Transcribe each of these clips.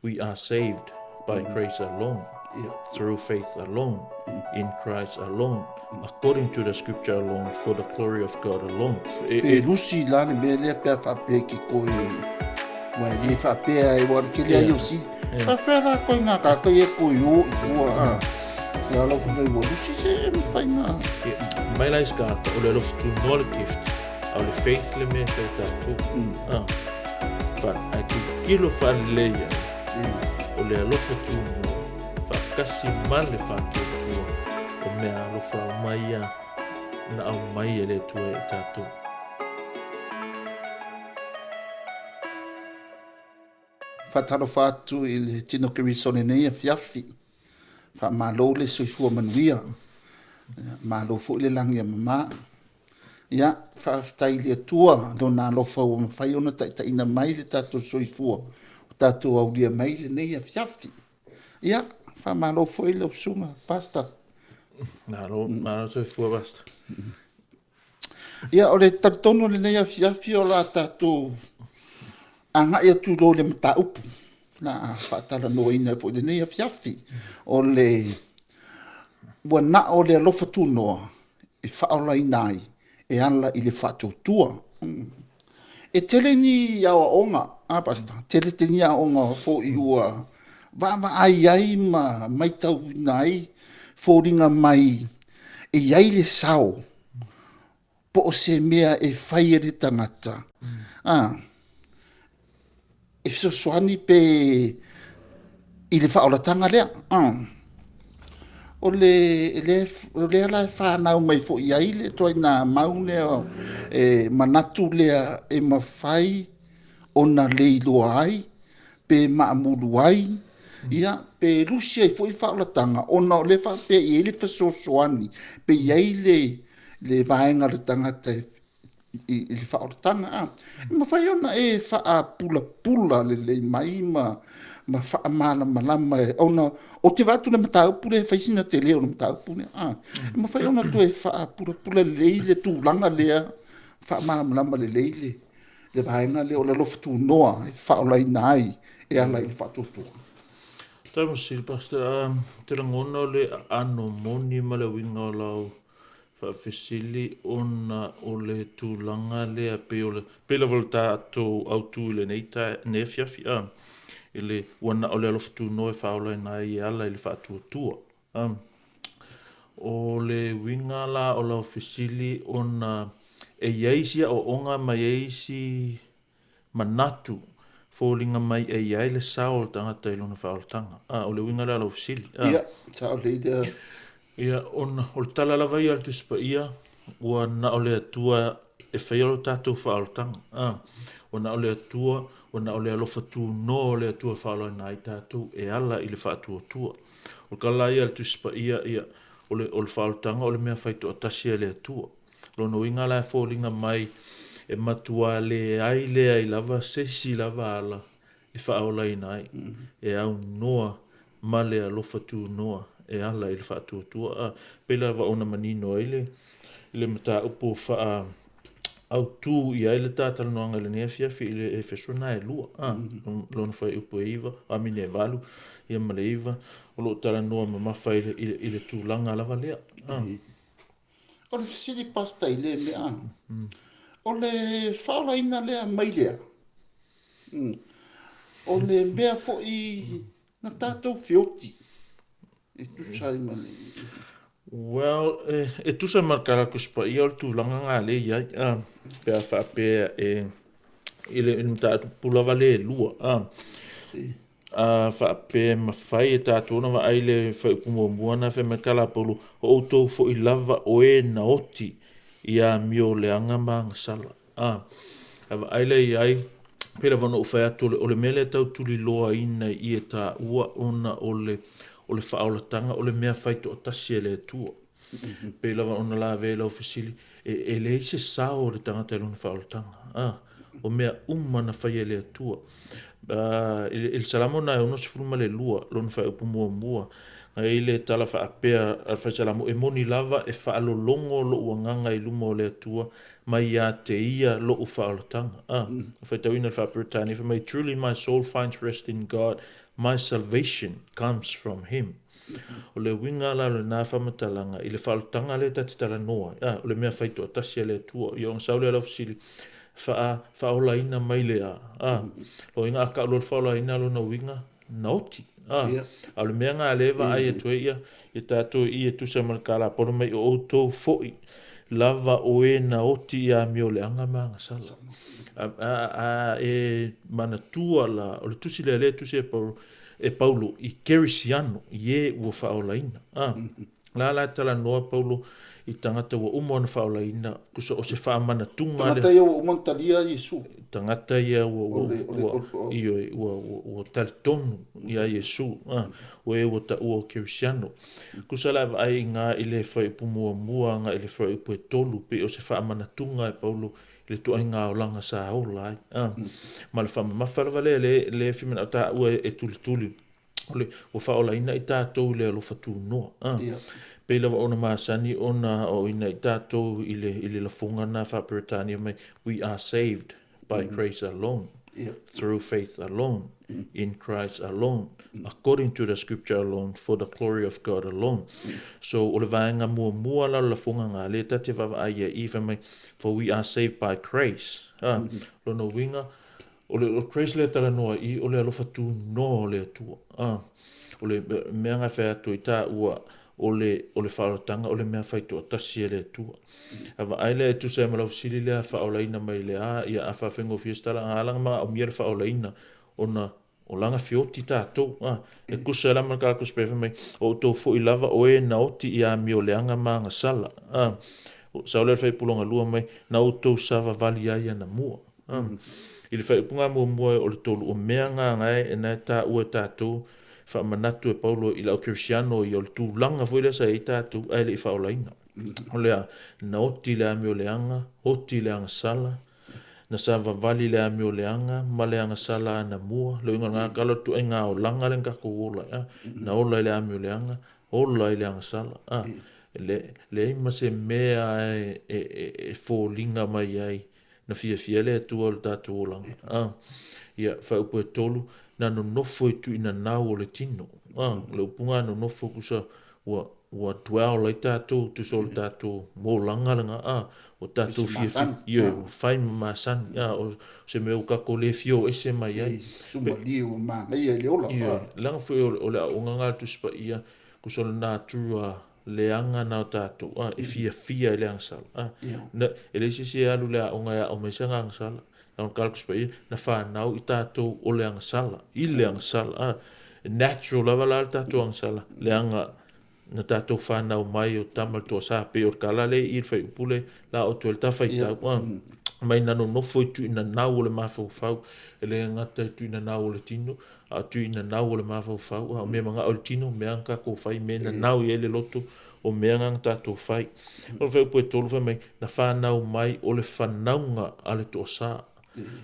we are saved by grace alone, through faith alone, in Christ alone, according to the scripture alone, for the glory of God alone. E lusi la le mele pe fa pe ki ko e wa ye fa pe ai wa ke le yo si fa fa la ko nga ka ko ye ko yo ko a ya lo fu mo lusi se fa na mai la ska o le lof tu no le gift au le faith le me pe ta tu but I can kilo fa le ya o le lof tu fa kasi mal le fa tu o me a lo fa mai ya na au mai le tu e ta tu. fa talo fa tu il tino ke risone nei fiafi fa malo le so fu manuia malo fu le lang ya mama ya fa stai le tua dona lo fa o fa yo na ta ina mai le tato so fu tato au dia mai le nei fiafi ya fa malo foi le suma basta Malo so fu basta. ya ole tatono le nei fiafi o la tato anga ia tu lo le mata upu na fa Talanoa ina fo le nei fiafi o le wana o le Alofa Tunoa e Faaolaina e ala i le whatutua. E tele ni awa onga, basta, tele ni awa onga fo i ua, wama ai ma mai tau nai, fo ringa mai, e iai le sao, po o se mea e whai re tangata. E so soani pe i le whaolatanga lea. O le ala whanau mai fo iai le toi na maune e manatu lea e mawhai o na leilo ai, pe maamulu ai, ia, pe lusi ai fo i whaolatanga, o na o le wha pe i ele whasosoani, pe iai le vaenga le tangata i le whaolatanga. Mawhai ona e wha pula le mai ma fa mala malama ona o te vatu le mataupu le faisina te leo le mataupu le ma fa ona tu e fa pula leile tu langa lea fa mala malama leile le vaenga le o le lof Tunoa fa Faaolaina ai e ala i fa tu Tamo sil pasta te ngona le ano moni mala winga lau fa fesili ona o le tulanga le pe o le pela volta to autu le neita nefia fia ele wana o le Alofa Tunoa e Faaolaina i ala i le whaatuatua. O le winga la o la ofisili ona e iaisia o onga mai eisi manatu fōlinga mai e iai le sao o tangata i luna whaolatanga. O le winga la o ofisili. Ia, sao le idea. Ia, ona o le tala lava ia le tuspa ia wana o le atua e whaialo tātou whaolatanga. Wana o le atua ona o le Alofa Tunoa o le atua Faaolaina ai tātou e ala i le whaatuatua. O kala ia le tuspa ia o le whaolotanga o le mea whaito o tasia le atua. Lono inga la fōlinga mai e matua le ai lea i lava sesi lava ala e Faaolaina ai. E au noa ma le Alofa Tunoa e ala i le whaatuatua. Pela wa ona manino ai le mata upo wha au tu i aile tātala noanga le nea fiafi i le Efeso na e lua. Lona whai upo e iwa, amine e walu, ia ma le iwa, o lo Talanoa ma mawha i le tūlanga lava lea. O le sili pasta i le mea. O le Faaolaina lea mai lea. O le mea fo i na tātou fioti. E tu sai mani. Well, e tusa markara kuspa ia o le tūlanga ngā le iai, pēa whapea i le mtatu pulawa le lua. Whapea mawhai e tātona wa aile whaipumuamuana whai makala polo o outou fo i lava o e na oti i a mio le anga maanga sala. Awa aile iai, pēra wano u whai atu o le mele tau tuli loa ina i e tā ua ona o le whaolatanga o le mea whaito o tasia le tua. Pēla wa ona la vela ofisili e le ise sao o le tangata luna whaolatanga. O mea umana whai le tua. Il salamo na e ono sifuruma le lua luna whai upu mua. Ngai le tala wha apea al whai salamo e moni lava e whaalolongo lo uanganga i luma o le tua mai a te ia lo u whaolatanga. Whai tawina wha Britannia, for me truly my soul finds rest in God. my salvation comes from him. O le winga la le nā whamatalanga, i le whaotanga le tati Talanoa, o le mea whaito atasi le tua, i on saule ala fusili, Faaolaina mai lea. Lo inga aka lo Faaolaina lo na winga, na oti. A le mea ngā lewa ai e tue ia, i tātou i e tusa malakala, pono mai o outou foi, lava o e na oti ia mio le anga maanga sala. E mana tua la, o le tusi le tusi e Paulo i kerisiano, i e ua Faaolaina. La Talanoa Paulo i tangata ua umona Faaolaina, kusa o se whaamana tunga. Tangata ia ua umona talia Yesu. Tangata ia ua talitonu ia Yesu. O e ua ta ua kerisiano. Kusa la ai ngā i le whai pumua mua, ngā i le whai upu e tolu, pe o se whaamana tunga e Paulo, le tu ai ngā o langa sa hola ai. Ma le whamamawharawa le whimena o tā ua e tuli. O Faaolaina i tātou le Alofa Tunoa. Pei lava ona māsani ona o ina i tātou i le lafunga na Whaperetania mai, we are saved by grace alone, through faith alone, in Christ alone, according to the scripture alone, for the glory of God alone. So o le vaenga mua la lafunga ngā le tate vava aia iwa mai, for we are saved by grace. Lono winga, o le grace le Talanoa i o le Alofa Tunoa le atua. O le mea ngā whea tu i tā ua o le whaarotanga, o le mea whaito atasi le atua. Awa aile e tu se malau sili lea Faaolaina mai le ia a whawhengo fiestala, alanga maa o mia le Faaolaina o langa fioti tātou. E kusa e lama kā kuspefa mai, o tau fo i lava o e na oti i a mio leanga maa nga sala. Saule le whaipulonga lua mai, na o tau sava vali aia na mua. I le whaipunga mua o le tolu o mea ngā ngai e nai tā ua tātou, whaamanatu e Paulo i lau kerisiano i o le tūlanga fuile sa i tātou ai le i Faaolaina. O lea, na oti le ami o leanga, oti le anga sala, na sava vali le ami o leanga, ma le anga sala na mua, le inga ngā kala tu ai ngā o langa le ngako ola, na ola i le ami o leanga, ola i le anga sala. Le ima se mea e fōlinga mai ai, na fia le atua o le tātou o langa. Ia, whaupu e tolu, na no nofo e tu ina nau o le tino. Le upunga no nofo kusa ua dwell lai tātou, tu so le tātou mō langalanga, o tātou fia whai māsani, o se mea ukako le fio ese mai ai. Suma liu ma ngai e le ola. Langa fui o le aunganga tu spa ia, kusa le nātua leanga na o tātou, e fia le angsala. E le sisi alu le aunga o meisanga angsala. Na kalkus pa ia, na whanau i tātou o le angsala, i le angsala, natural lava la tātou angsala, le anga na tātou whanau mai o tamal tō sā pe o kala le i whai upule, la o tuel tawhai tau, mai nano nofo i tu ina nau o le mawhau whau, e le ngata i tu ina nau o le tino, a tu ina nau o le mawhau whau, a mea manga o le tino, mea ngaka ko whai, mea na nau i ele loto, o mea ngang tātou whai. O le whai upu e tolu whai mai, na whanau mai o le whanaunga a le tō sā.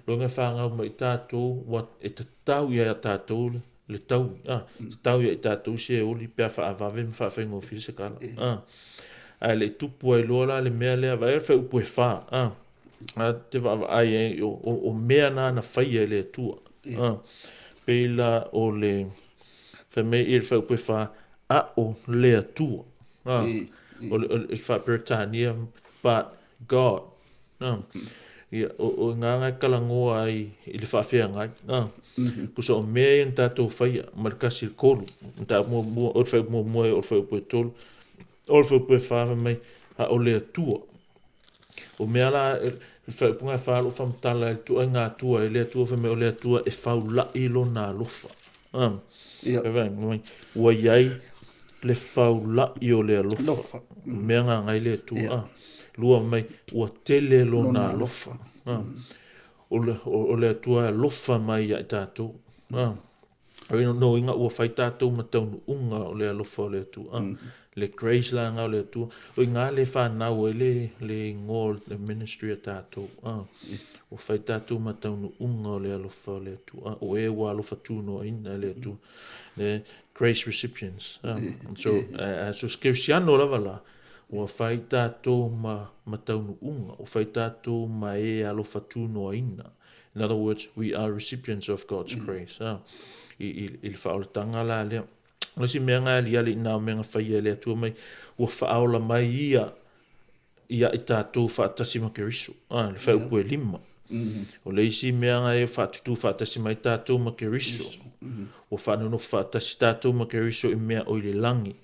Lo nga whangau mai tātou, e te tau ia tātou le tau, tau ia tātou se oli pia whaavave me whaafengo whise kala. Ai le tupu ai loa la le mea lea, vai e whai upu e wha, te whaava ai o mea nā na whai ai le tua. Peila o le, whai mei e whai upu e wha, a o lea tua. O le Whaperetania, but God. O ngā ngai kalangoa ai i le whaafea ngai. Kusa o mea i tātou whaia, marikasi le kolu. Tā mua, o le whai mua, o le whai upu e tolu. O le whai upu e whaava mai, o lea tua. O mea la, le whai upu ngai whaalo whamatala, e ngā tua, e lea tua, whai o lea tua, e whaula i lo nā lofa. Ua iai, le whaula i o lea lofa. Mea ngā ngai lea tua. Lua mai, ua tele lo nā lofa. O le atua lofa mai i tātou. No inga ua whai tātou ma taunu unga o le alofa o le atua. Le grace la ngā o le atua. O inga le whanau e le ngō le ministry a tātou. O whai tātou ma taunu unga o le alofa o le atua. O e ua alofa Tunoa ina le atua. Le grace recipients. So kerisiano lava la. O whai tātou ma taunu unga, o whai tātou ma e alofa Tunoa ina. In other words, we are recipients of God's grace. il faaolatanga la le o si mea ngā lia li nā mea whaia le atua mai ua whaaola mai ia i tātou whaatasi ma keriso le whai upu e lima o le isi mea ngā e whaatutu whaatasi mai tātou ma keriso o whanano whaatasi tātou ma keriso i mea o le langi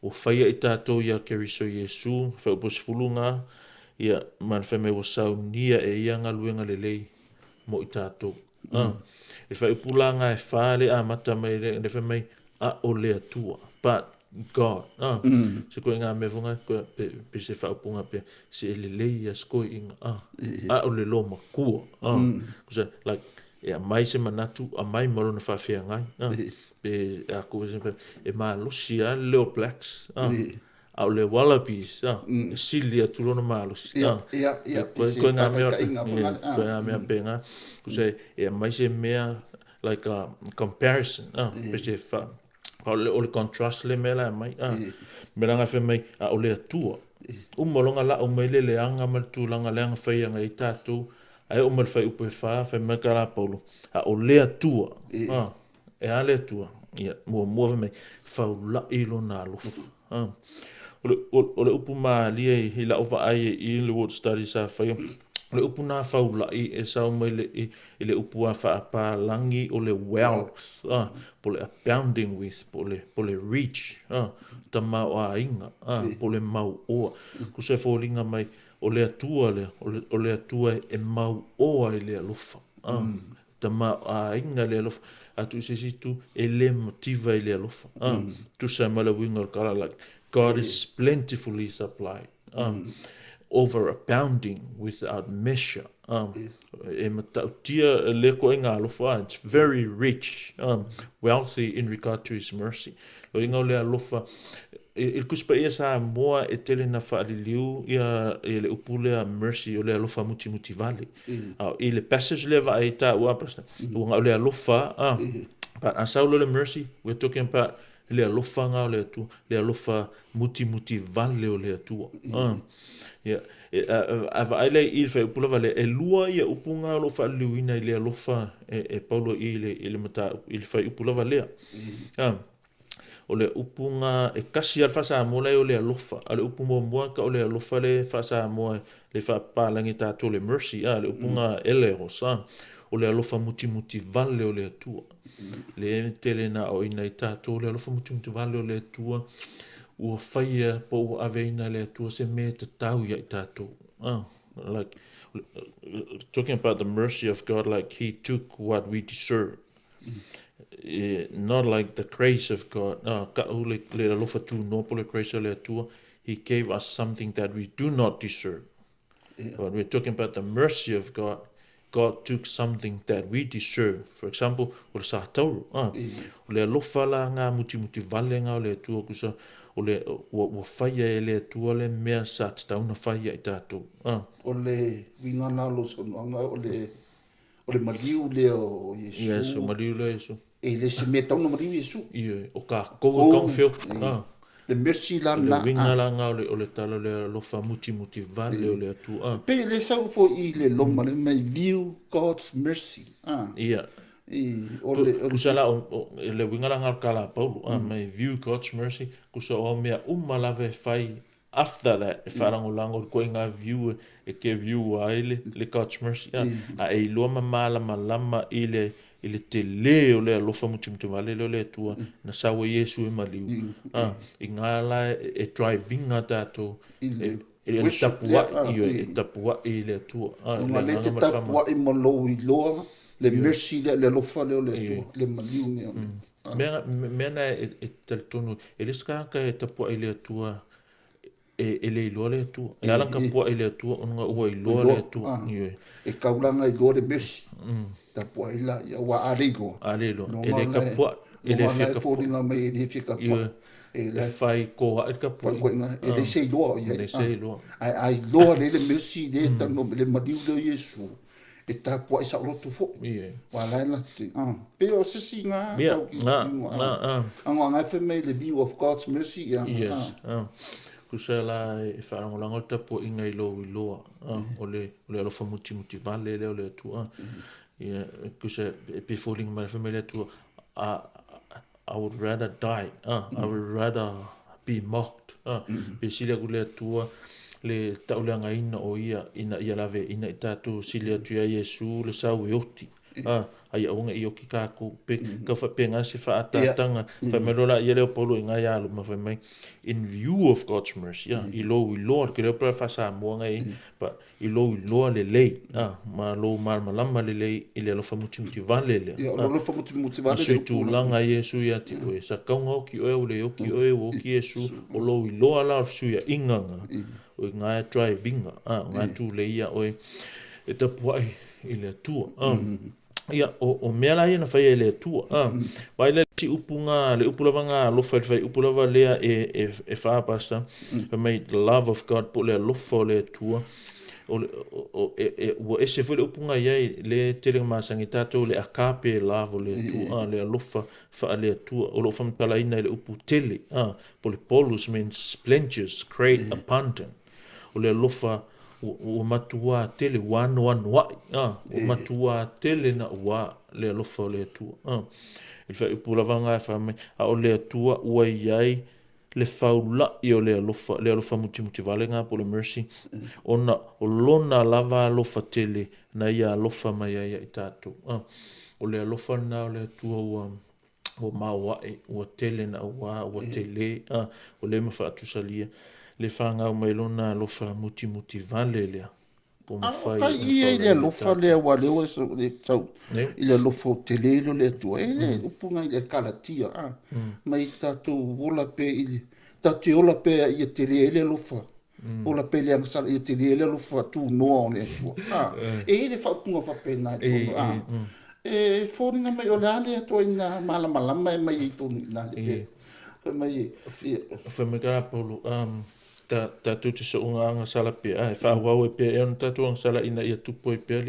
o whaia i tātou ia keriso Iesu whai upu sifulunga ia man whai mai o saunia e ia ngā luenga le lei mo i tātou e whai upu la ngā e whale a mata mai le whai mai a o le atua but God se koe ngā mea whunga pe se whaupunga pe se ele leia skoi inga a o le lo makua kusa like e a mai se manatu a mai malo na whawhia ngai pe a koe se e maa losi a leo blacks a o le wallabies sili a turona maa losi koe ngā mea pe ngā kusa e a mai se mea like a comparison pe se o le contrast le mela mai meranga fe mai o le atua molonga la o mai le leanga mal tulanga leanga fai nga i tatu ai o mal fai upe fa mai kala paulo o le atua e a le atua ia mo mai fa la ilo na lo o le upu ma lia i la ova ai i le word study sa fai le upu na faula e sa mai le upu a fa pa langi o le wealth po le abounding with po le reach ta mau a inga po le mau o ku se folinga mai o le atua o le atua e mau o le alofa ta mau a inga le alofa atu se situ e le motiva le alofa tu sa mala winga kala like God is plentifully supplied overabounding without measure. It's very rich, wealthy in regard to his mercy. Il kuspa ia sa moa e tele na whaaliliu ia le upule a mercy o le alofa muti vale. I le passage leva a ita ua prasta. Ua o le alofa, but asaulo le mercy, we're talking about le alofa nga o le atua, le alofa muti vale o le atua. Yeah, ava ai il fa upula vale e lua ia upunga lo fa luina ile alofa e paulo ile mata il fa upula vale o le upunga e kasi al fa sa mo le o le alofa ale upunga mo ka o le alofa le fa sa mo le fa pa langi ta to le mercy le upunga ele rosa o le alofa muti vale o le tua le telena o ina ta to le alofa muti vale o le tua ua whaia po ua aveina le atua se me te tau ia i tātou. Like, talking about the mercy of God, like he took what we deserve. Not like the grace of God. Ka ule le alofa Tunoa po le grace o le atua. He gave us something that we do not deserve. But we're talking about the mercy of God. God took something that we deserve. For example, o le sātauru. O le alofa la ngā muti vale ngā o le atua kusa o le o whaia e le atua le mea sa te tauna whaia i tātou. O le wingana lo sonoanga o le maliu le o Yesu. Yes, o maliu le Yesu. E le se mea tauna maliu Yesu. Ie, o ka koua kong whio. Le mercy la na. Le wingana ngā o le tala le alofa muti vale o le atua. Pe le sau fo i le loma le mai view God's mercy. Ia. Kusa la le wingara ngar kala Paulo may view God's mercy kusa o mea umalave fai after that farango lango ko nga view e ke view ai le God's mercy a e lo mala malama ile te leo le alofa muti vale le tua na sawa Yesu e maliu ingala e driving ata to e tapua ile tua le tapua e malo i loa le mercy le alofa le maliu ne mena e teltonu ele ska ka e tapua ile tua e le iloa le tua e ala ka pua ile tua onga ua iloa le tua e kaulanga iloa le mercy tapua ila ia wa arego ele ka pua ele fika fodinga mai ele fika pua e fai ko a ka pua ele sei loa ai loa le mercy le tano le maliu le Yesu e ta po isa roto fo wala la pe o se singa nga fe me the view of God's mercy yes kusela e farango lango ta po inga ilo o le alofa muti vale le tu kusa e pe falling ma family tu I would rather die. I would rather be mocked. Pe sila kule tua le tauleanga ina o ina ia lave ina i tātou sila tuia Yesu le sau e oti. Ai aunga i oki kāku pe ka wha pe ngasi wha atatanga wha merola i leo polo i ngai alu ma wha mai in view of God's mercy i lo ke leo pra wha sa muanga but i lo le lei ma lo malama le lei i le alofa muti vale le muti vale le tu langa Yesu ya ti oe sa kaunga oki oe o le oki oe o oki Yesu o lo i lo ala su ya inganga o ngai drivinga ngai tu le ia oe e tapuai i le tua ia o mea la na fai le tua vai le ti upunga le upulava nga lo fai upulava lea e fa pasta mai the love of God po le lo fo le tua o ese foi le upunga ia le tele masangi tato le akape lavo le tua le alofa fa le tua o lo fam Talanoa le upu tele po le polus means splendors great abundant o le alofa o matua tele one wa o matua tele na wa le alofa le tua il fa upulava nga fa me a o le tua ua iai le faula i o le alofa muti vale nga po le mercy ona o lona lava alofa tele na ia alofa mai ia i tātou o le alofa na o le tua o mawae ua tele na ua tele o le mawha atusalia le whanga mai lona alofa muti vale lea kai ia i le alofa lea ua leo le tau i le alofa o tele lo le tua le upunga i le kalatia mai tātou ola pe i le tātou ola pe i tele i le alofa ola pe le angsala i tele i le alofa Tunoa o le tua e le whaupunga whapena i tono e fōringa mai o le ale ato ina malama e mai i tono ina le pe mai Whamekara polo tātou te saunga anga sala pe e whawau e pe e on tātou anga sala ina ia tupo e pe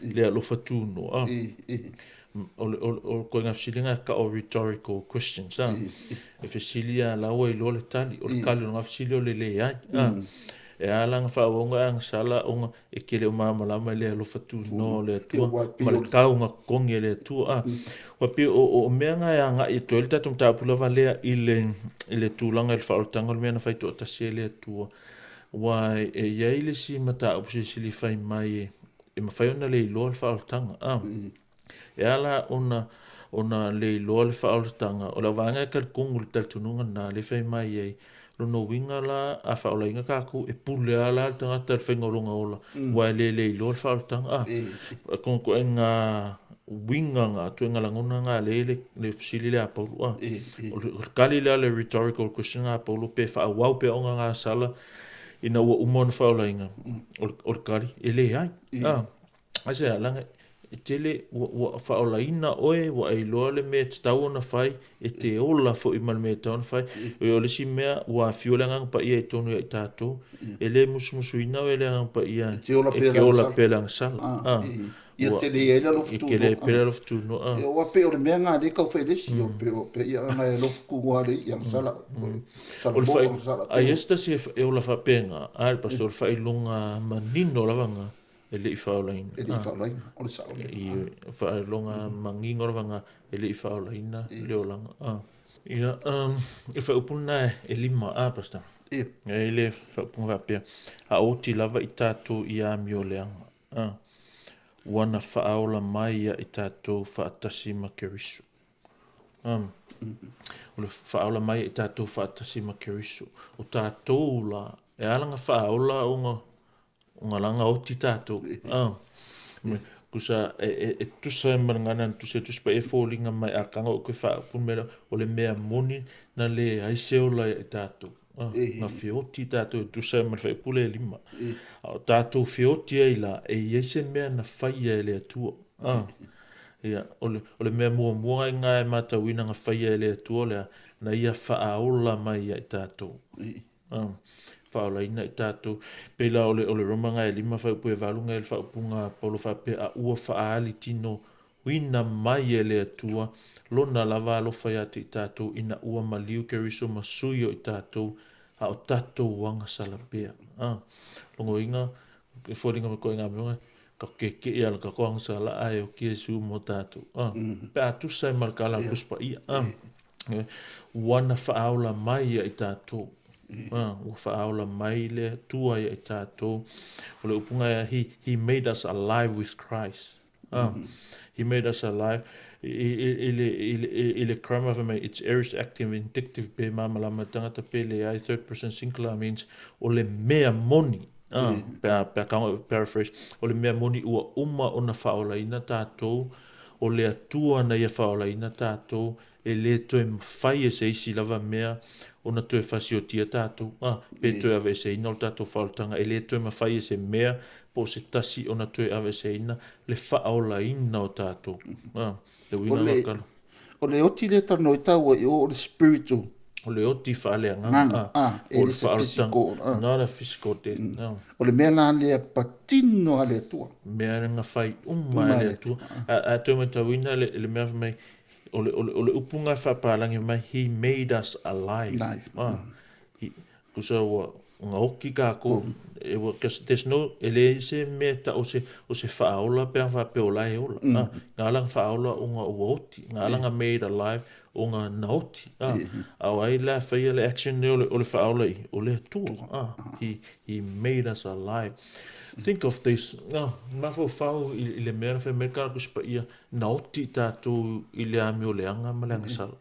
le alofa Tunoa o koe ngā whisilinga ka o rhetorical questions e whisilia laua i lo le tali o le kali o ngā whisili o le le ai e alanga whaonga anga sala onga e kele o māmalama le alofa Tunoa le tua ma le kaunga kongi le tua wapi o mea ngai anga i toele tatum tāpulava lea i le tūlanga i le whaoltanga le mea na whai tō tase le tua wai e iai le si mata opuse sili whai mai e mawhai ona le iloa le whaoltanga e ala ona le iloa le whaoltanga o la vanga e kalkungu le taltununga na le whai mai ei lono winga la a Faaolaina kāku e pule ala le tangata le whaingoronga ola wai le iloa le whaoltanga kon ko e ngā winga ngā tu ngā langona ngā le fusili le apaulu o kali le rhetorical question ngā apaulu pe whaawau pe onga ngā sala ina ua umon Faaolaina o kali e le ai ase alanga e tele ua Faaolaina oe ua ailoa le mea tau ona whai e te ola fo i mal mea tau ona whai o le si mea ua fiole ngang pa ia i tonu ia i tātou e le musumusuina o e le ngang pa ia e ke ola pele ang sala ia tele ia le alofa Tunoa. I kele pele alofa Tunoa. E oa pe o le mea ngā le kau whaelesi o pe ia ngai alofa kungua le i ang sala. Ai esta si e ola whapenga, ai pastor whailonga manino lavanga e le i Faaolaina. E le i Faaolaina, o le saole. I whailonga mangingo lavanga e le i Faaolaina le olanga. Ia, e whaupuna e lima pastor. Ia. E le whaupuna whapea. A oti lava i tātou i a mio leanga. Wana whaaola mai i tātou whaatasi ma kerisu. O le whaaola mai i tātou whaatasi ma kerisu. O tātou la, e alanga whaaola o ngā langa o ti tātou. Kusa e tusa e marangana tusa pa e fōlinga mai a kanga o koe whaapun mera o le mea moni na le aiseola i tātou. Ngā whioti tātou e tusa e marwhai pule e lima. O tātou whioti e la e iese mea na whaia e le atua. O le mea mua i ngā e matawina ngā whaia e le atua lea na ia whaaola mai i tātou. Faaolaina i tātou. Peila o le romanga e lima whaupu e valunga e le whaupunga polo whape a ua whaali tino wina mai e le atua. Lona lava alofa ia te i tātou ina ua maliu keriso masuio i tātou a o tātou wanga salapea. Longo inga, e whoringa me koe ngā mionga, ka ke ia ka kong sa la ai o ki su mo tatu pe atu sai mal kala tuspa ia wana faaula mai ia i tatu ua faaula mai le tua ia i tatu o le upunga ia he made us alive with Christ he made us alive ile crime of me it's aorist active vindictive pe mamalama tangata pe le ai third person singular means o le mea moni paraphrase o le mea moni ua uma ona faaolaina tatou o le atua na ia faaolaina tatou e le toe mawhai e se isi lava mea ona toe fasiotia tatou pe toe ave se ina o tatou faaoltanga e le toe mawhai e se mea po se tasi ona toe ave se ina le faaolaina o tatou le wina wakala o le oti le tano i tau o le spiritual o le oti faaleanga e le se physical not a physical death o le mea la le patino a le tua mea nga fai uma le tua a toe matawina le mea mai o le upunga whapalangi mai he made us alive kusa ua nga oki ka ko there's no ele se meta o se faaola pe fa pe ola e ola nga lang faaola unga oti nga lang made alive unga naoti au ai la fa le action o le faaola o le tu he made us alive. Think of this mafo fau ile mera fe merka kuspa ia naoti tatu ile ami o leanga malanga sala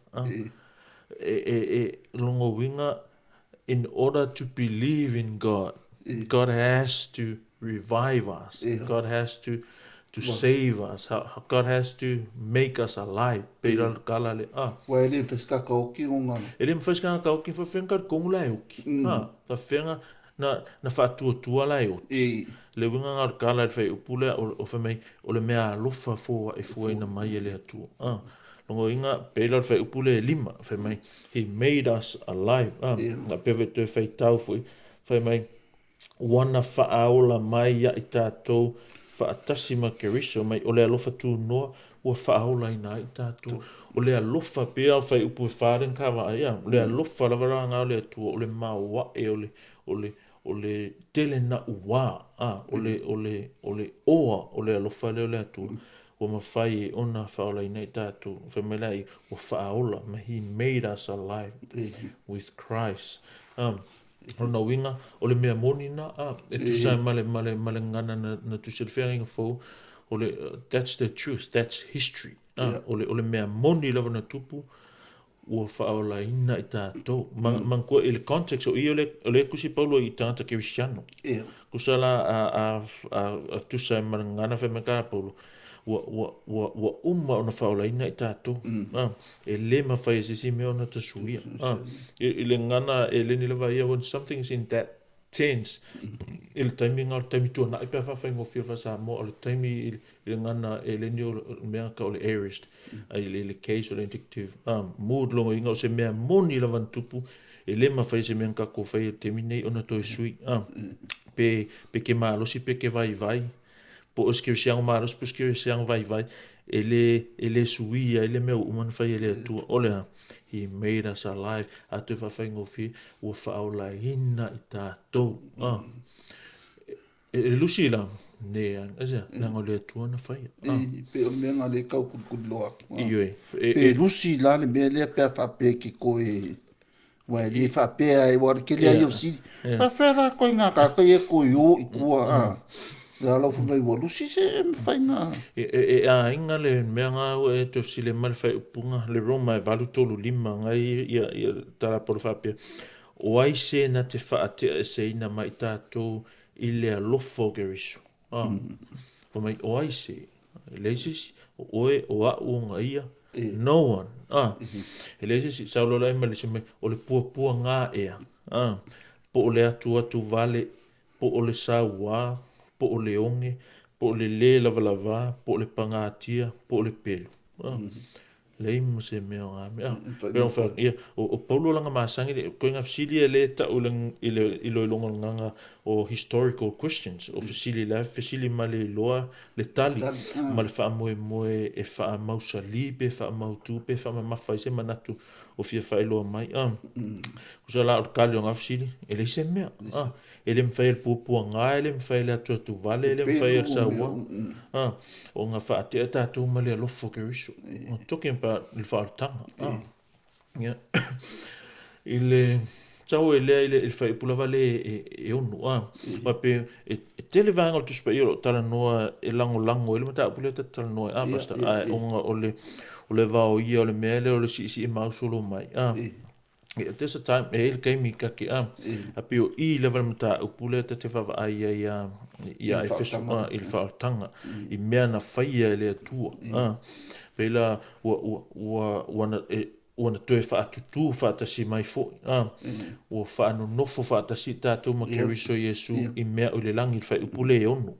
longo winga in order to believe in God, God has to revive us. God has to save us. God has to make us alive. Pero kala le wa ele feska ka oki unga ele feska ka oki fa fenga kong la oki fa fenga na fa tua la oki le winga ngar kala fe upule o fa mai o le mea lofa fo e fo ina mai ele atu longo inga pela fe upule lima fe mai he made us alive na peve te fe tau fe mai wana faaola mai ya itato fa atasima keriso mai o le alofa tunoa ua faaola ina itato o le alofa pea fe upu faren kava ia o le alofa lavaranga o le atu o le maua e o le tele na ua o le oa o le alofa le o le atu o mawhai ona whaolaina i tātou whamelai o whaola ma he made us alive with Christ ona winga o le mea moni na e tu sai male ngana na tu se whenga fo o le that's the truth, that's history o le mea moni lava na tupu ua whaolaina i tātou man kua i le context o i o le kusi paulo i tangata Kirisiano kusala a tu sai male ngana whameka paulo wa umma ona faolaina i tātou e le mawhai e sisi mea ona tasuia i le ngana e le ni lewa ia when something is in that tense i le taimi ngā taimi tua na i pia whawhai ngofia whasa mo o le taimi i le ngana e le ni o mea ka o le aorist i le case o le indicative mood longo inga o se mea moni lewa tupu e le mawhai se mea kako whai e temi nei ona toi sui pe ke maalosi pe ke vai po os Kirisiano maros po Kirisiano vai ele suia ele meu uman fai ele tu ole he made us alive atu fa faingo fi o faula ina ita to Lucila ne asa na ngole tu na fai pe o me ngale kau kuloa iwe pe Lucila le me le pe fa pe ki ko wa le fa pe ai wa ke le yo si pa fera ko nga ka ko ye ko yo ikua la lo fu mai wolu si se fainga a inga le menga e to si le mal fai punga le roma valu tolu lima ngai ia tala por fapia o ai se na te fa ate se ina mai tato ile lofo geriso o mai o ai se lesis o a unga ia no one lesis sa lo lai mal se o le pua nga ea po le atu vale po le sawa po o le onge, po o le lava, po o le pangatia, po o le pelu. Leima se mea ngā mea. Pero o paulo langa masangi, koe ngā fsili e le ta ulang ilo ilonga nganga o historical questions o fesili ma le loa le tali ma le whaamoe e whaamausali pe whaamautu pe whaamamawhai se manatu o fia whailoa mai kusa la o kale o ngafsili e le se mea ele mwhai le pupua ngā ele mwhai le atua tu vale ele mwhai le saua o ngā whaatea tātou ma le alofo ke riso talking about le whaatanga ile tau ele ile il fai pula vale e onu ma pe e tele vanga o tuspa io Talanoa e lango ele mata pula Talanoa basta onga ole va o ia ole mele ole si mausolo mai there's a time ele kai mi ka ke a pe o I level mata pula te fa ai ia Efeso il faatanga I mea na faia ele tua pe la wana ona toe whaatutu whaatasi mai fo o whaano nofo whaatasi tātou ma keriso Yesu I mea o le langi whai upule e onu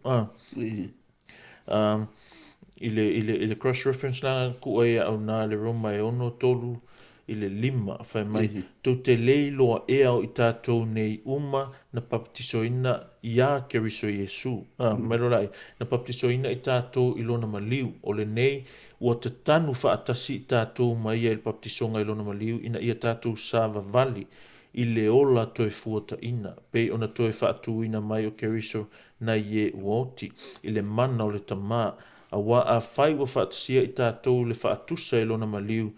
ile cross reference la kua e au nā le Roma e ono tolu ile 5 whai mai tau te leiloa e au I tātou nei uma na baptisoina ia keriso Yesu mero lai na baptisoina I tātou ilona maliu o le nei ua te tanu whaatasi tātou mai ia il baptisonga ilona maliu ina ia tātou sāva vali I le ola toe fuata ina pei ona toe whaatu ina mai o keriso na ie uoti I le mana o le tamā a wa a whai wa whaatasia I tātou le whaatusa ilona maliu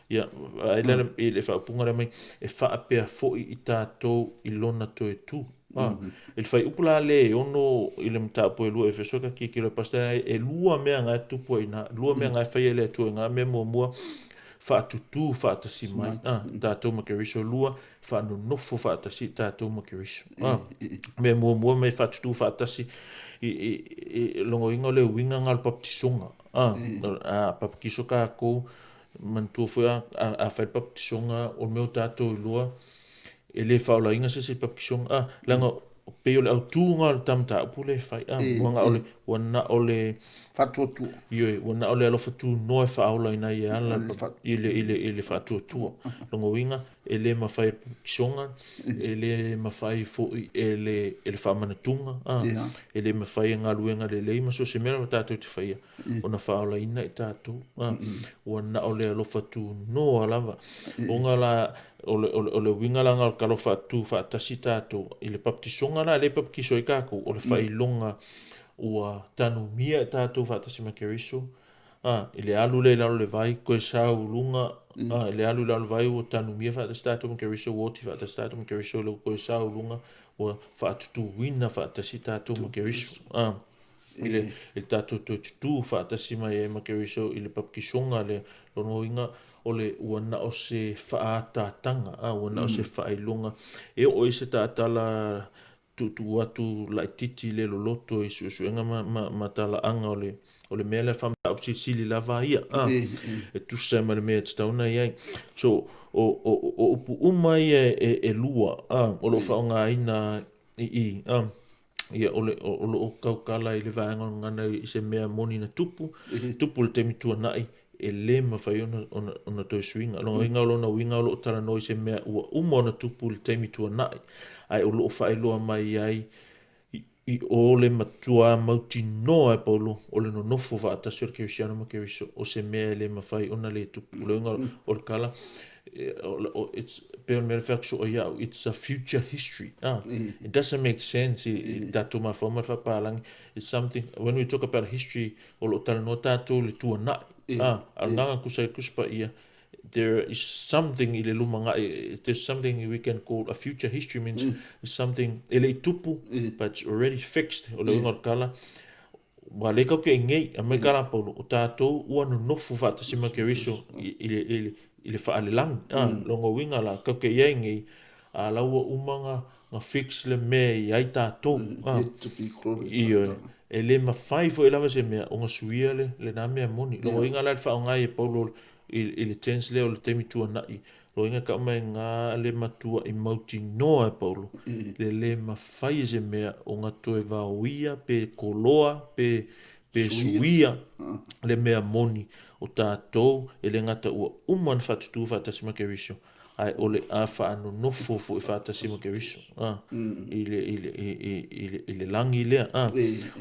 ia le whaapunga mai e whaapea foi I tātou ilona toe tu il fai upula le ono ile mtapo e lua Efeso ka ki le pasta e lua mea nga tupu ina lua mea nga fai ele tu nga me mua faatutu faatasi mai tātou makeriso lua faanu nofo faatasi tātou makeriso me mua me faatutu faatasi I longo inga le winga ngal baptisonga baptiso ka ko mantua foi a fai baptisonga o meu tātou lua ele Faaolaina se baptisonga langa pe ole au tunga le tamta pule fai wanga ole wana ole fatutu wana ole Alofa Tunoa Faaolaina ia ala ile fatutu longo winga ele mafai kisonga ele mafai foi ele faamanatunga ele mafai ngaluenga le maso se mera tatu te fai ona Faaolaina I tatu wana ole Alofa Tunoa lava onga la ole winga la ngal kalofa tu faatasi tatu ile baptisonga na le baptiso I kako ole fai longa ua tanu mia tātou whaatasi makeriso ile alu le vai koe sau lunga ile alu le vai o tanu mia whaatasi tātou makeriso woti whaatasi tātou makeriso le koe sau lunga ua whaatutu wina whaatasi tātou makeriso ile tātou tu whaatasi mai makeriso ile papkisonga le lono inga ole ua na o se whaatatanga ua na o se whailunga e o se tātala tu atu lai titi le loloto I suenga ma tala anga ole mea le whamta au sili lava ia e tu sa ma le mea tauna iai so o upu umai e lua o lo whaonga ina ia ole o kaukala I le vaenga ngana I se mea moni na tupu le temitua nai e le mawhai ona toi swinga longa inga olona winga o lo Talanoa I se mea ua ona tupu le temitua nai ai o loo whaeloa mai ai I o le matua mauti noa paulo o le nonofo whaatasi o le kerisiano ma keriso o se mea le mawhai ona le tupu le inga o le kala it's peon mele whakso o iau it's a future history it doesn't make sense I tatu ma whauma whapalangi it's something when we talk about history o lo Talanoa tatu le tua nai al nganga kusai kuspa ia there is something ile lumanga there's something we can call a future history means something ele tupu but it's already fixed o le ngor kala wa le ka ke ngei a me kala paulo o tatou ua no nofu fata sima ke riso ile fa ale lang longo winga la ka ke ngei a la ua umanga nga fix le me ai tatou iyo ele ma fai fo ela se me o nga suia le na me moni longo winga la fa ngai paulo il tens le o le temi tua nai lo inga ka mai nga le matua I mauti noa paulo le ma fai se mea o nga toe vauia pe koloa pe pe suia le mea moni o tātou e le ngata ua uman whatutu whatasima ke riso. Ai ole a whaano nofo fo e whatasima ke riso. I le langi lea.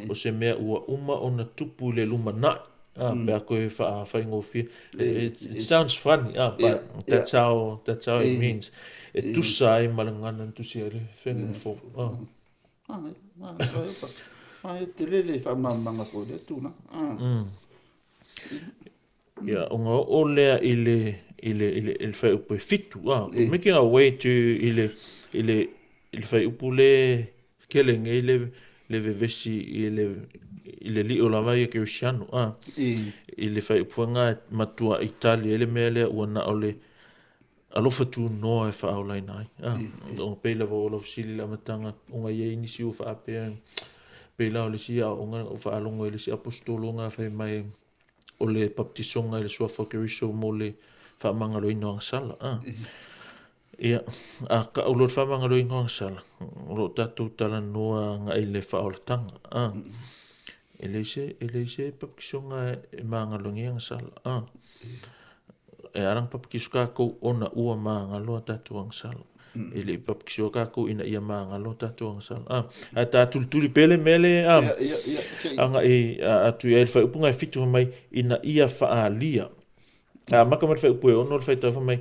O se mea ua uma o na tupu le luma nai. Pe a koe whaingofia. It sounds funny, but that's how it means. E tusa ai malangana tusi ai le whengen fo. Ai te lele whamamanga ko le tūna. Ia, o ngā o lea i le whai upu e fitu. Making our way to i le whai upu le kelenge i le vevesi i le li o lawa i a Kirisiano. I le whai upu ngā matua Italia i le mea lea ua na o le Alofa Tunoa e Faaolaina ai. O peila wa o sili la matanga o ngā iei nisi o whaapea. Peila o le si a o ngā o whaalongo i le si apostolo ngā whai mai o le baptisonga i le sua whakeriso mo le whaamangaloina o angsala. Ia, a ka o lor whaamangaloina o angsala. O lo tātou talanoa ngā i le whaolatanga. E leise baptisonga e maangaloina o angsala. E arang papakiso kākou ona ua maangaloa tātou angsala. E le papakiso kākou ina ia maangaloa tātou angsala. A tātulituli pele mele anga e atu e whai upunga e fitu mai ina ia whaalia. Maka mara whai upu e ono le whai tau mai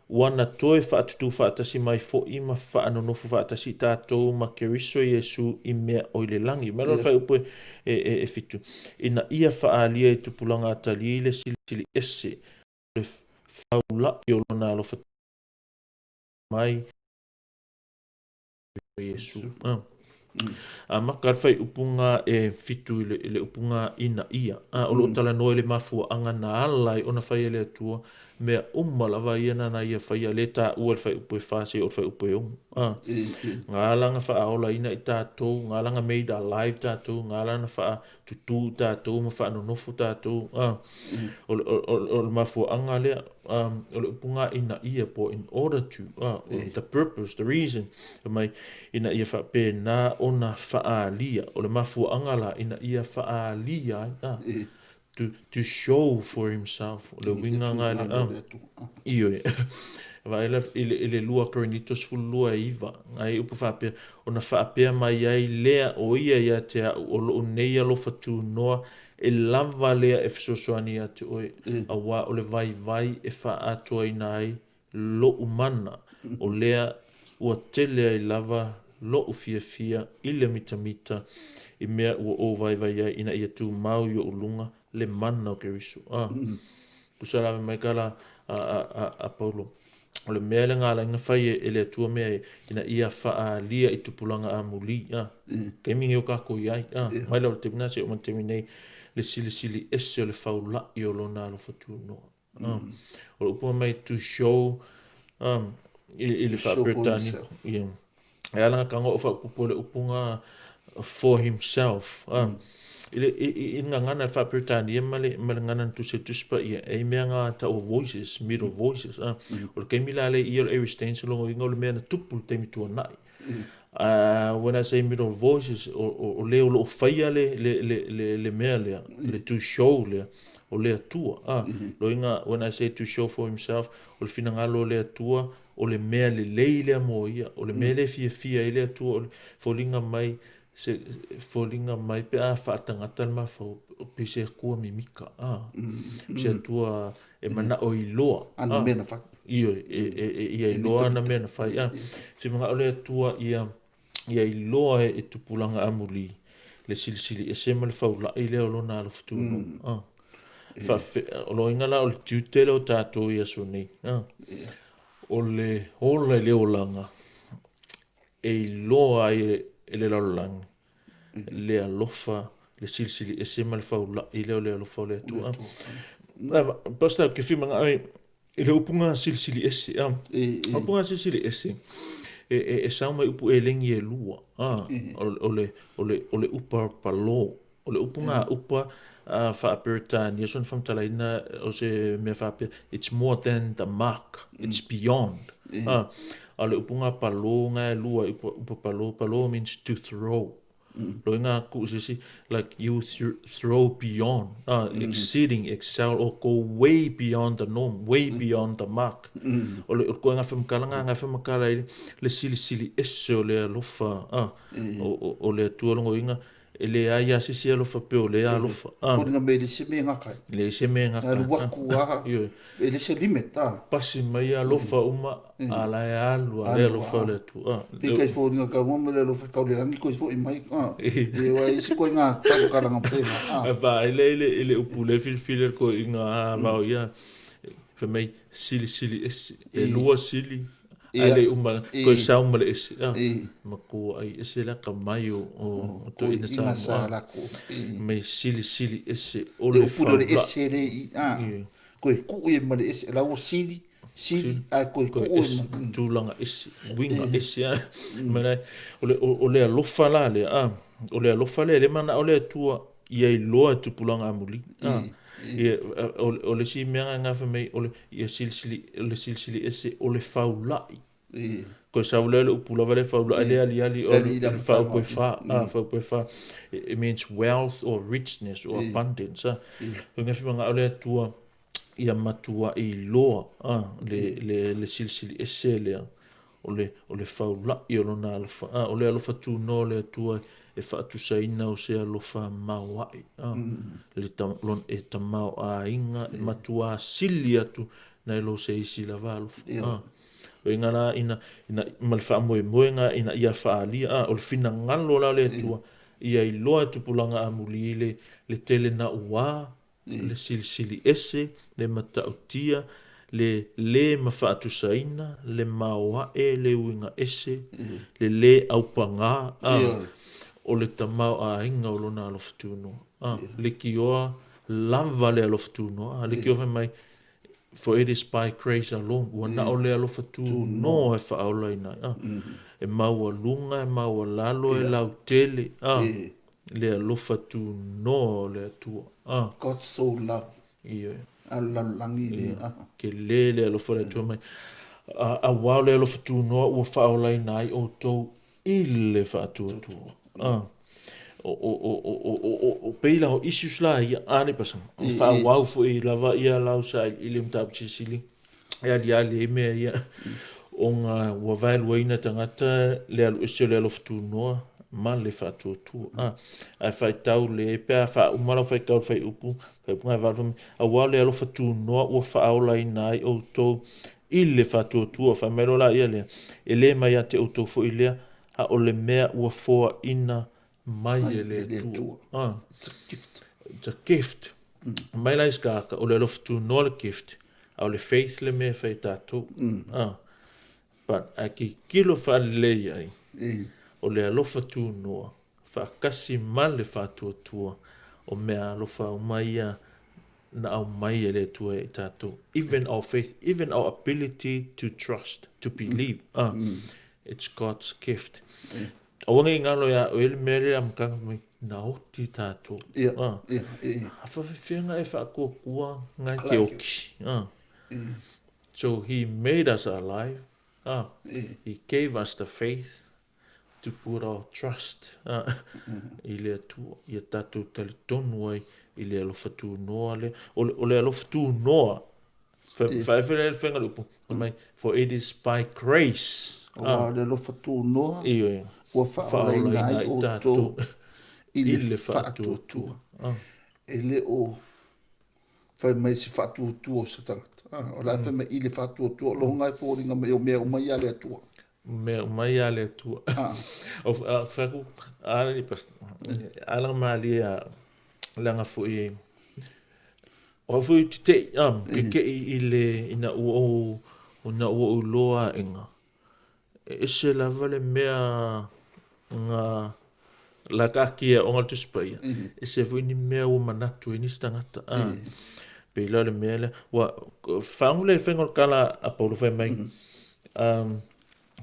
wana toe whaatutu whaatasi mai fo ima whaanonofo whaatasi tātou ma keriso Iesu i mea oile langi. Mera le whai upu e fitu. Ina ia whaalia e tupulanga atali i le sili ese. Le whaula i o lona alofa mai Iesu. Maka whai upunga e fitu i le upunga ina ia. O lo talanoa le mafua anga na alai ona whai ele atua mea umalawa iana na ia whai a le tā ua le whai upu e whase o le whai upu e omu. Ngā langa wha aola ina i tātou, ngā langa made alive tātou, ngā langa wha tutu tātou, ma wha anonofo tātou. O le mafua anga lea, o le upunga ina ia po in order to, the purpose, the reason, mai ina ia wha pēnā ona wha aalia, o le mafua anga la ina ia wha aalia, to show for himself, o le winga ngā le, iyo e. Vaila ile lua Korinitos fulua iva ngai upu whapea ona whapea mai ai lea o ia te o lo nei Alofa Tunoa e lava lea Efeso Fonoti atu oe awa o le vai e wha atua i nai lo umana o lea ua tele ai lava lo fia i le mitamita i mea ua o vai ai ina ia tu mau i o ulunga le mana o Keriso. Kusalawe mai kala a Paulo. O le mea le ngā lainga whai e le atua mea ina ia whaalia i tupulanga a muli. Kei mingi o kako i ai. Mai lau te minase o man te minei le sili ese o le whaula i o lona Alofa Tunoa. O le upua mai to show i le whaapretani. E alanga kanga o whaupupo le upunga for himself. I ngā ngana whapretani e male ngana tu se tuspa ia e mea ngā ta o voices, middle voices. O le keimi lale i o le Aristanes longo inga o le mea na tupu te mitua nai. When I say middle voices, o leo lo whaia le mea lea, le to show lea, o lea tua. Lo inga, when I say to show for himself, o le fina ngalo lea tua, o le mea le lei lea mo ia, o le mea le fia i lea tua, o le folinga mai, se folinga mai pe a whaatangata ma fo pese kua mimika. Pese tua e mana o iloa. Ana mena whai. Iyo, ia iloa ana mena whai. Se mga ole tua ia iloa e tupulanga amuli. Le sili e sema le whaula i leo lona Alofa Tunoa. O lo ingala o le tiutele o tātou ia so nei. O le hola i leo langa. E iloa e le laulangi, le alofa, le sili e sema le whaula, i leo le alofa o le atua. Pasta ke whima ngā ai, i le upunga sili ese, upunga sili ese, e sauma upu e lengi e lua, o le upa palo, o le upunga upa whaaperitani, e son whamtalaina o se mea whaapea, it's more than the mark, it's beyond. Ale upunga palo ngai lua upa palo means to throw. lo inga ku sisi like you throw beyond exceeding excel or go way beyond the norm, way beyond the mark. O le ko nga famkalanga nga famkala le sili esse o le alofa o le tuolongo inga ele aya sisi alofa pe o le alofa ko nga me se me nga kai le se me nga na waku wa ele se limit pasi mai alofa uma ala alu ale alofa le tu pe kai fo nga ka mo le alofa ka le rangi ko fo i mai e wa isi ko nga famkalanga pe va ele upule fil ko inga va ya fe mai sili esse e lua sili ale uma ko sa uma le esse ma ko ai esse la ka mai o to ina sa la ko mai sili esse o le fa le esse le ko ku e ma le esse la o sili a ko tulanga esse winga esse mana o le alofa la le o le alofa le mana o le tua ia i loa tupulanga amuli o le si mea nga fa mai o le ia silsili esse o le faulai ko sa vole le upula vale faulai ali o le fa it means wealth or richness or abundance nga fa nga o le tua ia matua i loa le silsili esse le o le faulai o lona alofa o le alofa tunoa le tua e faatusaina o se alofa mauai le lon e tamao ainga matua sili atu na lo se isi lava alofa o ingana ina mal fa moenga ina ia faalia o le fina ngalo la le tua ia i loa tupulanga amuli le tele na ua le sili esse le matautia le mafaatusaina le mauae le uinga esse le aupanga o le tamau ainga o lona alofa tunoa le kioa lava le alofa tunoa le kioa mai for it is by grace alone wana o le alofa tunoa e Faaolaina e maua lunga e maua lalo e lautele le alofa tunoa le atua God so love alalangi le ke le alofa le atua mai a wao le alofa tunoa ua Faaolaina ai o tou ile faatuatua o peila o issues la ia ane pasang fa wau fo i lava ia lau sa i le mta sili ia le me ia onga wa valuina tangata le alu ese le alofa tunoa ma le faatuatua ai fai tau le pe fa umala fai tau fai upu fai punga valu a wau le alofa tunoa ua Faaolaina ai o to i le faatuatua fa melo la ia le ele mai ate o to fo i lea a o le mea ua foa ina mai le tua it's a gift mai la iskaka o le alofa tunoa le gift a o le faith le mea fai tatou but a ki kilo faalelei ai o le alofa tunoa faakasi ma le faatuatua o mea alofa umaia na au mai le tua e tatou even our faith, even our ability to trust, to believe it's God's gift o ngai ngalo ya o ele mele am kanga mai na o ti tatou afa fenga e fa ko kua ngai ke oki so he made us alive he gave us the faith to put our trust ile tu ia tatou tali tonu ai ile alofa tunoa le o le alofa tunoa fa fele fenga lupu mai for it is by grace le alofa tunoa iyo ua Faaolaina ai o tō i le faatuatua ele o fai mai se faatuatua o sa tangata o la fai mai i le faatuatua lo ngai fōringa mai o mea umai ale atua mea umai ale atua o faku ale pasta ala mali a langa foi o foi te ke i le ina o na o loa inga ese la vale mea nga la kakia o ngal tuspai ese foi ni mea o manatu ni stangata pe la le mea wa famule fengol kala a polo foi mai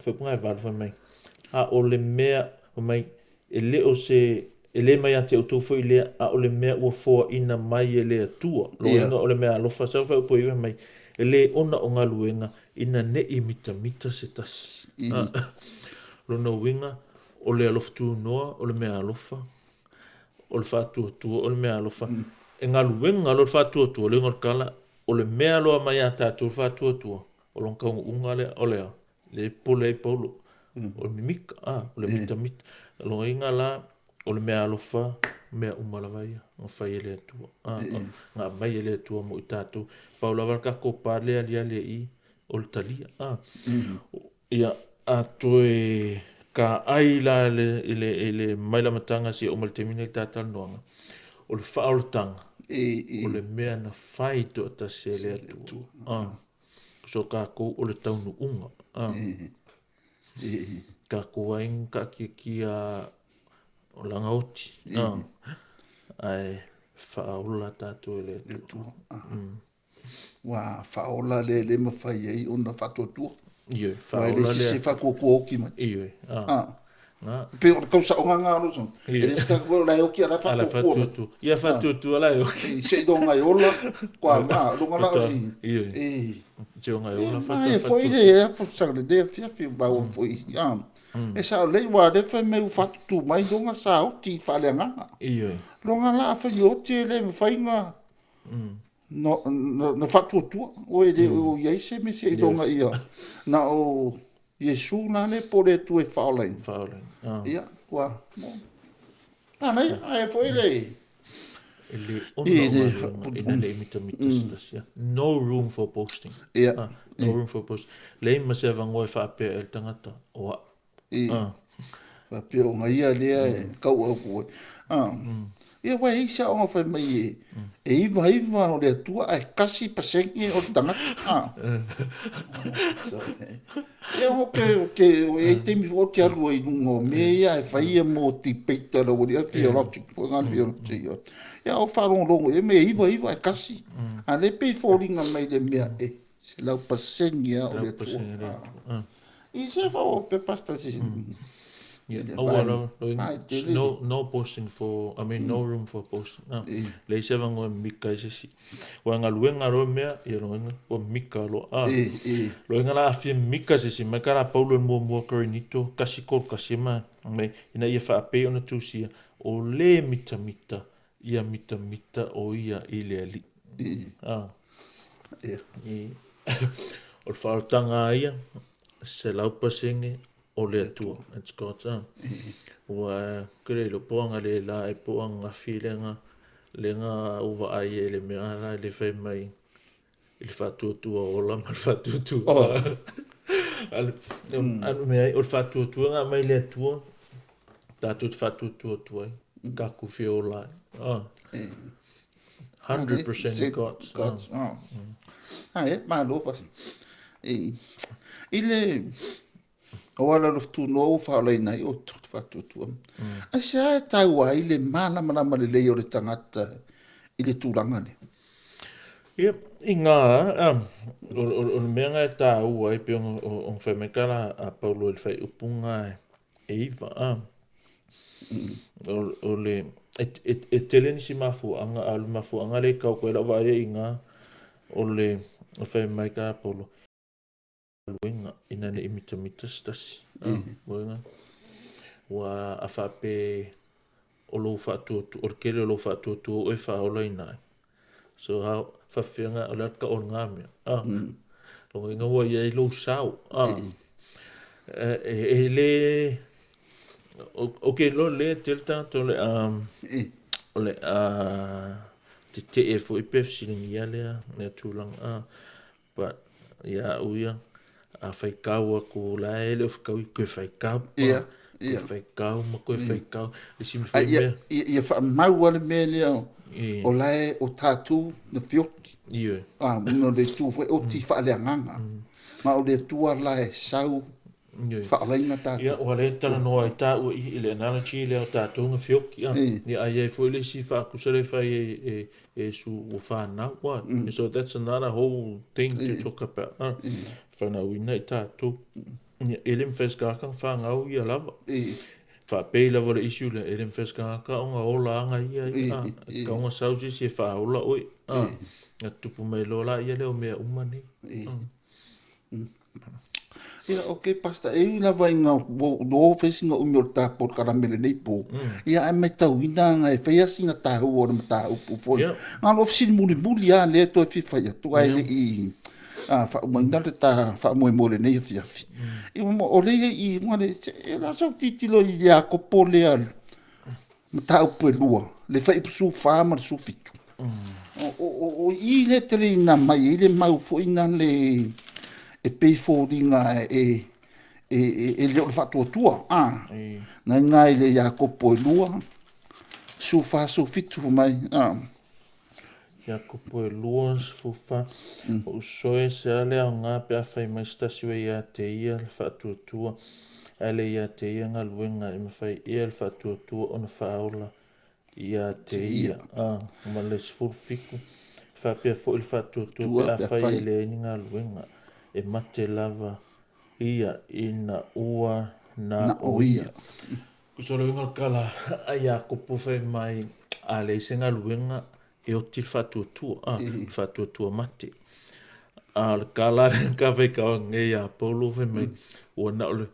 foi punga va foi mai a o le mea o mai ele o se ele mai ate o to foi le a o le mea o fo ina mai ele tua lo inga o le mea lo fa sa foi po iwe mai ele ona o ngaluenga ina ne imita se tas lo no winga o le alofa Tunoa, o le mea alofa, o le whātuatua, o le mea alofa. E ngā luenga lo le whātuatua, le ngorkala, o le mea loa mai a tātou le whātuatua, o long kaunga unga lea, o lea, le pole e paulo, o le mimika, o le mita mita, lo inga la, o le mea alofa, mea umalavaia, ngā whai e lea tua, ngā mai e lea tua mo i tātou, paula kako pā lea lea i, o le talia, ia, a toe ka ai la le maila matanga si o maltemina i tātal noanga. O le whaoltanga, o le mea na whai to ta se lea tua. So ka kou o le taunu unga. Ka kou aing ka kia o langa oti. Ai whaola tātou e lea tua. Wa whaola le mawhai ei o na whatotua. Ie, whaola lea. Se whakokua oki mai. Ie, Pe o kausa o ngā ngāro son. E resi ka kua lai oki ala whakokua mai. Ia whatutua lai oki. Se do ngai ola, kua mā, runga la. Ie, se o ngai ola whatutua. E foi le e whatusanga le dea whiawhi bau foi. E sa o lei wā refa me u whatutu mai runga sa o ti whale nganga. Ie. Runga la whai o te le mwhainga. No whatutua. O e le o ieise me se i runga ia. Na o Yesu na le pore tu e Faaolaina. Faaolaina. Ia, kua. Nei, ai foi le. Ele ina le imita stasia. No room for posting. Ia. No room for posting. Le ma se vango e whaapea el tangata. Oa. Ia. Whaapea o ngai a lea e kau au koe. Ia wai isa o ngawhai mai e. E iwa o lea tua ai kasi pasengi o tangata. Ia hoke o e temi o te alua i nungo me ia e whaia mo ti peita la wori a theologic. Po ngā theologic. Ia o wharongo e me iwa e kasi. A le pei fōringa mai le mea e. Se lau pasengi a o lea tua. I se whao pe pasta si. No posting for, no room for posting. Le se vango mika i se si. Wa ngā luenga roe mea, i roenga, o mika lo. Roenga la afia mika se si, mai kara paulo mua karinito, kasi kol kasi ma, ina ia whaapea ona tūsia, o le mita, ia mita o ia i le ali. O le whaotanga ia, se laupasenge, o le atua, it's God's Ua kere lo poanga le la e poanga whilenga, le ngā uwa ai e le mea ara, le whai mai, i le whatuatua ola, ma le whatuatua. Anu mea, o le whatuatua ngā mai le atua, tātou te whatuatua tuai, ka kuwhi o lai. 100% God's. Mā lopas. I le... O ala lo Tunoa o Faaolaina i o te whatuatua. A se a tau ai le mana le lei o le tangata i le tūranga ne. Ia, i ngā, o le mea ngai tā ua i pe o whaimekara a Paulo i whai upunga e iwa. O le, e tele nisi mafuanga, alu mafuanga le kau koe la vai i ngā, o le whaimekara Paulo. Luenga ina le imita stasi. Luenga. Wa a whape o lo whatuatu, o kere o lo whatuatu o e Faaolaina. So hau whawhianga o latka o ngā mea. Longa inga ua ia i lo sau. E le... Ok, lo le telta to le... O le... Te e fo i pefsilingi ia lea, nea tūlanga. But, ia uia. A whaikau ako la ele o whakau i koe whaikau. Koe whaikau, ma koe whaikau. Isi mi whai mea. Ia whaamau ale mea lea o lae o tātou na whioki. Ie. Muna le tū whai o ti whaalea nganga. Ma o le tua lae sau Faaolaina tātou. Ia, o le talanoa i tāua i le analogy lea o tātou na whioki. Ia ai e fwoi le si whaakusare whai e su o whanau. So that's another whole thing to talk about. Whanau ina i tātou. Ele mwheskaka whangau i a lava. Whapei lava le issue le ele mwheskaka o ngā ola anga ia. Kaunga sausi si e whaola oi. Nga tupu mai lola ia leo mea umani. Ia okay pasta e la vai nga do fesi nga umur ta por karamele nei po. Ia ai mai tau ina nga e fai asi nga tahu o na ta upu fo. Yeah. Nga lo fisi muli muli a le to fi fai tu ai le i fa mo nda ta fa mo mo le nei fi fi. I mo o le i mo le la so titilo i ya ko pole al. Ta upu lua. Le fai su fa ma su fitu. O i le tele na mai le mau fo ina le e pei fōringa e leo le whatua tua. Nai ngai le ia kopo e lua. Su wha su fitu mai. Ia kopo e lua su wha. O soe se ale au ngā pia whai mai stasiwe ia te ia le whatua tua. Ale ia te ia ngā luenga e mawhai ia le whatua tua o na whaola ia te ia. Ma le sifuru fiku. Whapia fo il whatua tua pia whai le ini ngā luenga. E mate lava ia ina ua na o ia. Kusolo inga kala aia kopo whai mai a le isenga luenga e o til whatua tua mate. A le kala ka whai kawa nge a polo whai mai ua na ole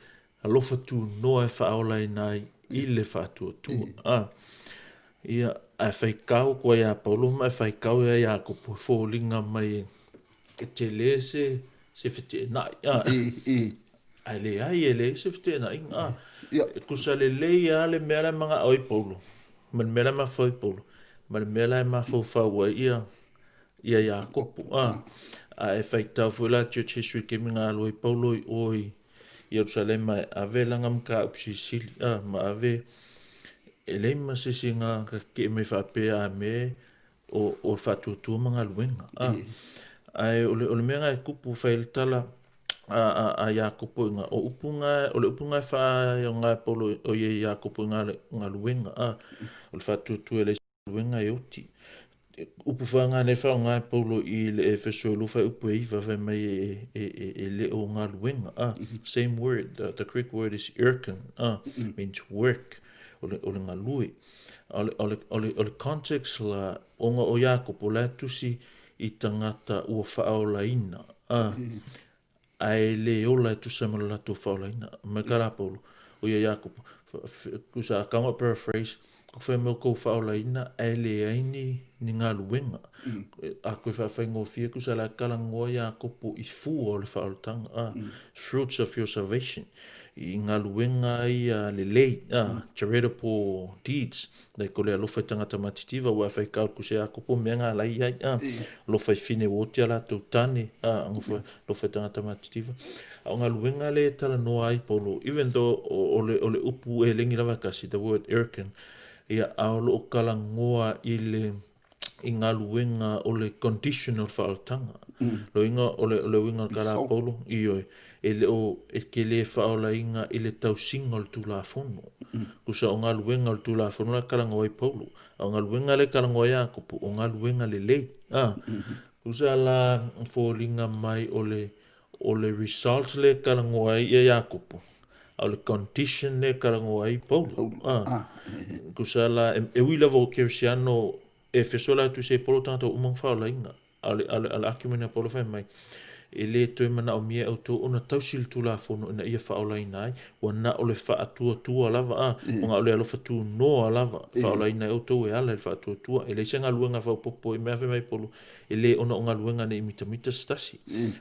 alofa Tunoa e Faaolaina i le whatua tua. Ia a whai kau kua ia polo mai whai kau ia kopo fōlinga mai e te lese se fete nai ai le se fete nai kusa le ale mera manga oi polo man mera ma foi polo man mera ma fo fa wa ia kopo e fai tau fu la church history ke minga oi polo oi Jerusalem mai ave langa mka upsi sil ma ave ele ma se singa ke me fa pe a me o fa tu manga luenga ai ole menga kupu fail tala a Jakopo nga o upunga fa nga polo o ye Jakopo nga luenga o fa tu ele luenga yoti upu fa nga ne fa nga polo i le Efeso lu fa upu i fa mai le o nga luenga same word the Greek word is irken means work ole nga lui ole context la o Jakopo la tusi i tangata ua Faaolaina. Ai le ola tu samala tu Faaolaina. Me karapolo. O ia Jakopo. Kusa kama paraphrase. Ko whai meu kou Faaolaina. Ai le aini ni ngā luenga. A koe whawhai ngō kusa la kalangoa Jakopo i fua o le Faaoltanga. Fruits of your salvation. I ngā luenga i le lei. Charitable deeds. Dai ko le alofa tangata matitiva wa whai kau kuse Jakopo mea ngā lai ai. Alofa i fine wote ala tau tane. Alofa tangata matitiva. O ngā luenga le talanoa ai polo. Even though ole upu e lengi lava kasi, the word Erkin, ia aolo o kalangoa i ngā luenga o le conditional whaotanga. Lo inga ole winga kara polo i oi. E ke le whaolainga i le tausinga o le tūlafono. Kusa o ngā luenga o le tūlafono la kalangoa i polo. O ngā luenga le kalangoa i Jakopo. O ngā luenga le lei. Kusa la fōringa mai o le results le kalangoa i Jakopo. O le condition le kalangoa i polo. Kusa la e wila vo kersiano Efeso la tu se polo tangata umang whaolainga. Ale akimena polo whai mai. E le toi mana o mia au tō ona tausil tūlafono ina ia Faaolaina ai. Wa na o le whaatua lava. O ngā ole alofa Tunoa lava. Faaolaina au tō e ala le whaatua. E le se ngā luenga whaupopo e mea whai mai polo. E le ona o ngā luenga ne imita stasi.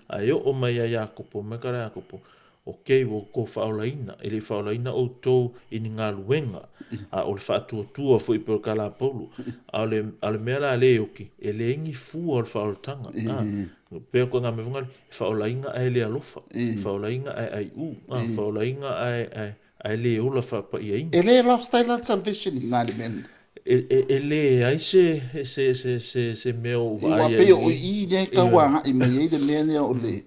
Ai o mai a Jakopo, me kara Jakopo. Okay, wo ko Faaolaina. E le Faaolaina au tō i ni ngā luenga. O le whaatua fo i pero kala polo. Ale mea la le oki. E le ingi fua o le whaoltanga. Pea ko ngā mewunga Faaolaina ai le alofa. Faaolaina ai u. Faaolaina ai le ola whapa i aina. E le lifestyle of salvation i ngā le mena. E le ai se mea o vai. Iwa peo o i ne kawanga i mai e le mea o le.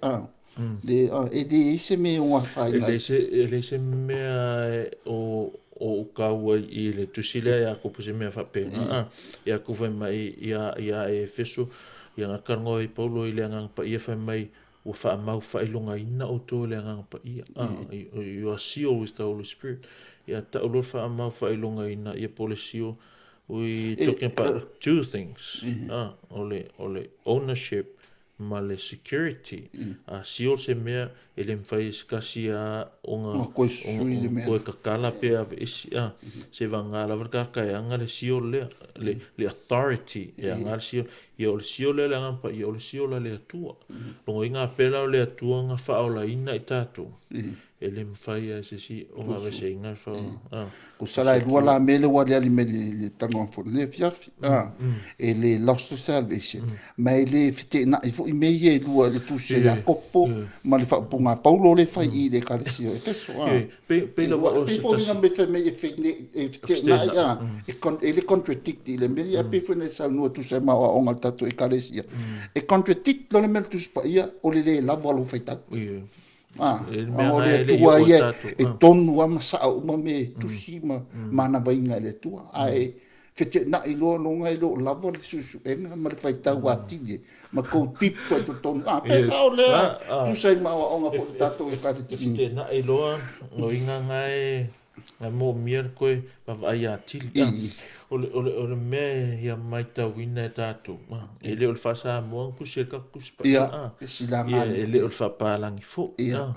E le se mea o whainga. E le se mea o kaua i le tusile Jakopo se mea whapenga. Jakopo mai ia e Efeso. Ia ngā karangoa i Paulo i le anganga pa ia whai mai ua whaamau whailonga ina o tō le anganga pa ia. You are sealed with the Holy Spirit. Ia ta ulor whaamau whailonga ina ia pole seal. We talking about two things. Ole ownership ma le security sio se mea ele mfai skasi a onga koe kakala pe ave isi se vangala varka kaianga le sio le authority e anga sio ia le sio le ngapa ia le sio le atua longo inga pela le atua nga Faaolaina i tatu ele mfai a se si onga vese inga fa ko sala e wala mele wale ali mele tango fo le fiafi ele lost salvation mai le fite na ifo i meye lua le tuse ya kopo ma le fa punga paulo le fai i le kalsio Efeso pe la o se tas pe me me fite na ya e le contradict le mele ya pe fone sa no tuse ma o ngal tatu e kalsio e contradict le mele tuse pa ia o le la valo faita le tua ia e tonu ama sa uma me tusima mana vainga le tua ai fete na i lo longa i lo lava le susu enga ma le faita watile ma ko tipo to tonu pe sa ole tu sai ma onga fo tato e fate fete na i lo no inga ngai na mo mier koe pa vai atili ole me ia mai ta wina tatu ele o fasa mo ku se ka ku spa silanga ele o fa pa lang fo ia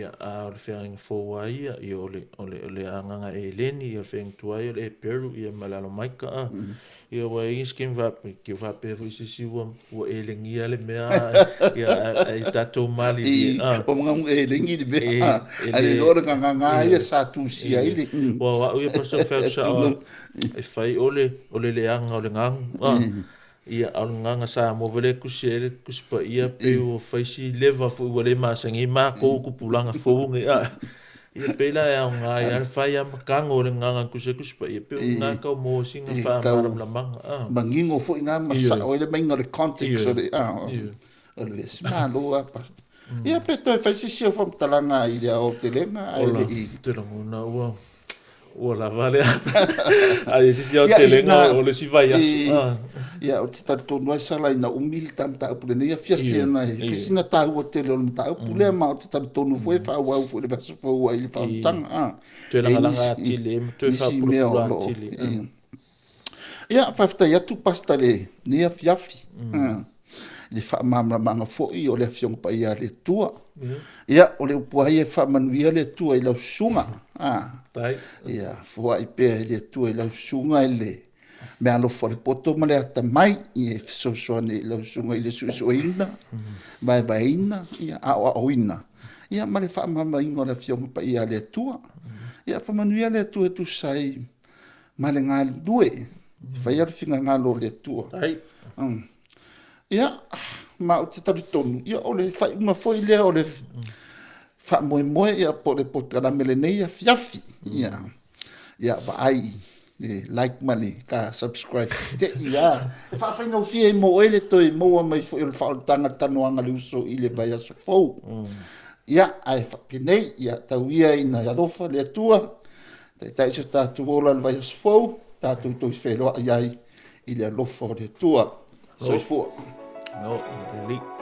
o fering fo ai ia ole anga eleni ia feng tuai le peru ia malalo mai ka ia wa iskim va que va pe si o elengi ale me ia tatu mali o mga elengi de be ale do nga ia sa tu si ai wa ia pa so fa e fai ole le anga ole ngang ia al nganga sa mo vele ku spa ia pe o fai si leva fo ole ma sangi ma ko ku pulanga fo ia pela e nga ia fai am kango le nganga ku spa ia pe nga ka mo singa fa maram la manga mangingo fo nga ma sa ole menga le context ole ole smalo pas ia pe to fai si fo talanga ia o telenga ole te na o la vale ai si o telenga o le si vai ia o te tato no sala ina umil tam ta pule ia fia na e sina ta o tele on ta pule ma o te tato no foi fa wa fo le vaso fo ai fa tang te langa tile te fa pula tile ia fa sta ia tu pasta le nia fiafi le fa mamla manga fo i o le fiong pa ia le tua ia o le puai e fa manuia le tua i la sunga tai ia fo ai pe le tua i la sunga le me alofa le poto ma le ata mai i Efeso Fonoti le sunga i le susuina vai ina ia a oina ia ma le fa mama ingo le fiong pa ia le tua ia fa manuia le tua tu sai ma le ngal due fa ia finga ngalo le tua tai ia ma o te tonu ia ole fai uma foi le ole fa moe ia po le potala melenei fiafi ia va ai like mani ka subscribe te ia fa no fie mo ele toi mo mai foi el fa tanga Talanoa le Uso i le vai aso fo ia ai fa pinei ia tauia ina Alofa le tua tai se sta tu ola le vai aso fo ta tu felo ia i le Alofa le tua so fo no, delete.